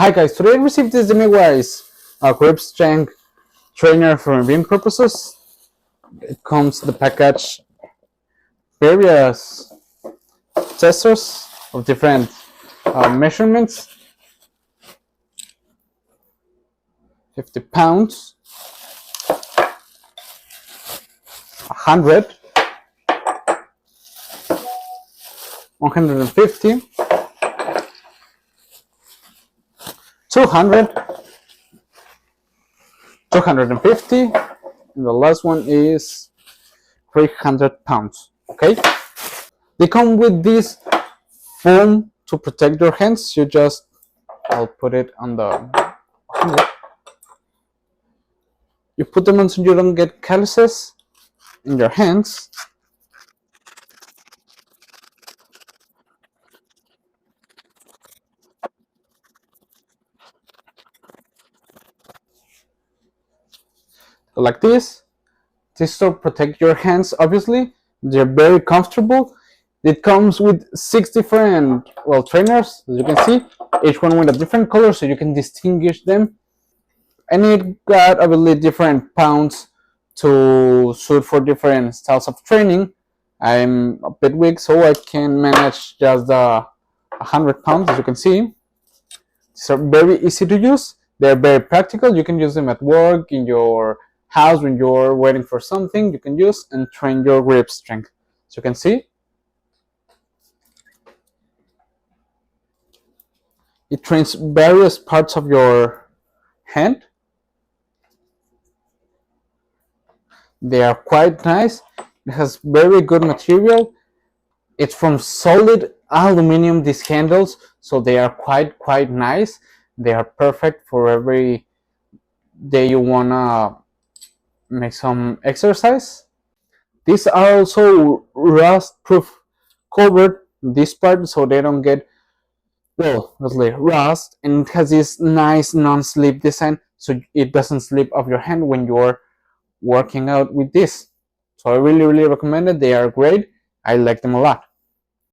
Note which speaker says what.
Speaker 1: Hi guys, today I received this Demiwise grip strength trainer for reviewing purposes. It comes the package various testers of different measurements. 50 pounds, 100, 150, 200, 250, and the last one is 300 pounds. Okay, they come with this foam to protect your hands. I'll put it on the, you put them on so you don't get calluses in your hands. Like this to protect your hands. Obviously, they're very comfortable. It comes with 6 different trainers, as you can see, each one with a different color so you can distinguish them, and it got, I believe, different pounds to suit for different styles of training. I'm a bit weak, so I can manage just the 100 pounds. As you can see, these are very easy to use. They're very practical. You can use them at work, in your house, when you're waiting for something. You can use and train your grip strength. So you can see, it trains various parts of your hand. They are quite nice. It has very good material. It's from solid aluminum, these handles, so they are quite nice. They are perfect for every day you wanna make some exercise. These are also rust proof, covered this part so they don't get, obviously, rust, and it has this nice non-slip design so it doesn't slip off your hand when you're working out with this. So I really recommend it. They are great. I like them a lot.